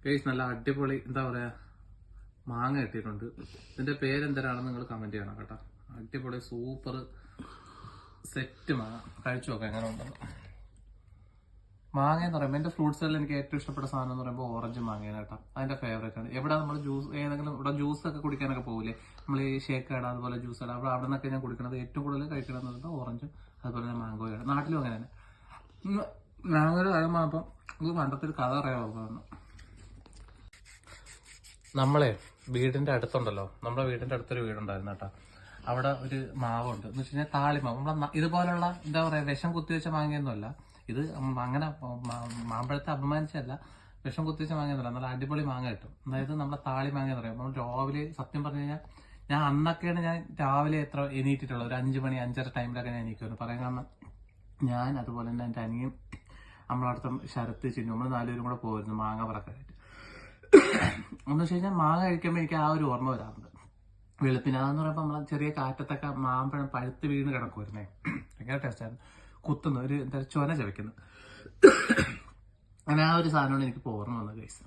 Guys നല്ല അടിപൊളി എന്താ പറയാ മാങ്ങ കിട്ടിയിട്ടുണ്ട്. ഇതിന്റെ പേരെന്തരാണെന്ന് നിങ്ങൾ കമന്റ് ചെയ്യണം കേട്ടോ. അടിപൊളി സൂപ്പർ സെറ്റ് മാങ്ങ. കഴിച്ചു നോക്കാം എങ്ങനെ ഉണ്ടെന്ന്. മാങ്ങ എന്ന് പറയുമ്പോൾ എന്റെ ഫ്രൂട്ട്സുകളിൽ എനിക്ക് ഏറ്റവും ഇഷ്ടപ്പെട്ട സാധനം എന്ന് പറയുമ്പോൾ ഓറഞ്ച് മാങ്ങയാണ് കേട്ടോ. അതിന്റെ ഫേവറേറ്റ് ആണ്. എവിടെ നമ്മൾ ജ്യൂസ് ഏതെങ്കിലും ഇവിടെ ജ്യൂസ് ഒക്കെ കുടിക്കാനൊക്കെ പോകില്ലേ, നമ്മൾ ഈ ഷേക്ക് ഇടാം അതുപോലെ ജ്യൂസ് ഇടാം, അവിടെ നിന്നൊക്കെ ഞാൻ കുടിക്കുന്നത് ഏറ്റവും കൂടുതൽ കഴിക്കണമെന്ന് പറയുന്നത് ഓറഞ്ചും അതുപോലെ തന്നെ മാങ്കോയാണ്. നാട്ടിലും അങ്ങനെ തന്നെ. മാങ്ങോയുടെ കാര്യം പറഞ്ഞപ്പോൾ ഇത് പണ്ടത്തെ ഒരു കഥ അറിയാവുന്ന നമ്മളെ വീടിന്റെ അടുത്തുണ്ടല്ലോ, നമ്മുടെ വീടിന്റെ അടുത്തൊരു വീടുണ്ടായിരുന്നു കേട്ടോ. അവിടെ ഒരു മാവുണ്ട് എന്ന് വെച്ച് കഴിഞ്ഞാൽ താളിമാവ്. നമ്മളെ ഇതുപോലുള്ള എന്താ പറയാ വിഷം കുത്തിവെച്ച മാങ്ങയൊന്നുമല്ല ഇത്. അങ്ങനെ മാമ്പഴത്തെ അപമാനിച്ചല്ല, വിഷം കുത്തിവെച്ച മാങ്ങയൊന്നുമല്ല. നല്ല അടിപൊളി മാങ്ങ കിട്ടും. അതായത് നമ്മളെ താളി മാങ്ങ എന്ന് പറയാം. നമ്മൾ രാവിലെ സത്യം പറഞ്ഞു കഴിഞ്ഞാൽ ഞാൻ അന്നൊക്കെയാണ് ഞാൻ രാവിലെ എത്ര എണീറ്റിട്ടുള്ളത്, ഒരു 5 മണി 5:30 ടൈമിലൊക്കെ ഞാൻ എണീക്കുമായിരുന്നു. പറയാൻ കാരണം ഞാൻ അതുപോലെ തന്നെ എൻ്റെ അനിയും നമ്മളടുത്ത ശരത്ത് ചിന്നു നമ്മൾ 4 പേരും കൂടെ പോയിരുന്നു മാങ്ങ പറക്കാനായിട്ട്. എന്ന് വെച്ച് കഴിഞ്ഞാൽ മാങ്ങ കഴിക്കുമ്പോൾ എനിക്ക് ആ ഒരു ഓർമ്മ വരാറുണ്ട്. വെളുപ്പിനാന്ന് പറയുമ്പോൾ നമ്മളെ ചെറിയ കാറ്റത്തൊക്കെ മാമ്പഴം പഴുത്ത് വീണ് കിടക്കുമായിരുന്നേ. ഭയങ്കര ടേസ്റ്റായിരുന്നു. കുത്തുന്നു ഒരു എന്താ ചൊന ചവയ്ക്കുന്നു. അങ്ങനെ ആ ഒരു സാധനമാണ് എനിക്ക് ഓർമ്മ വന്നത് ഗൈസ്.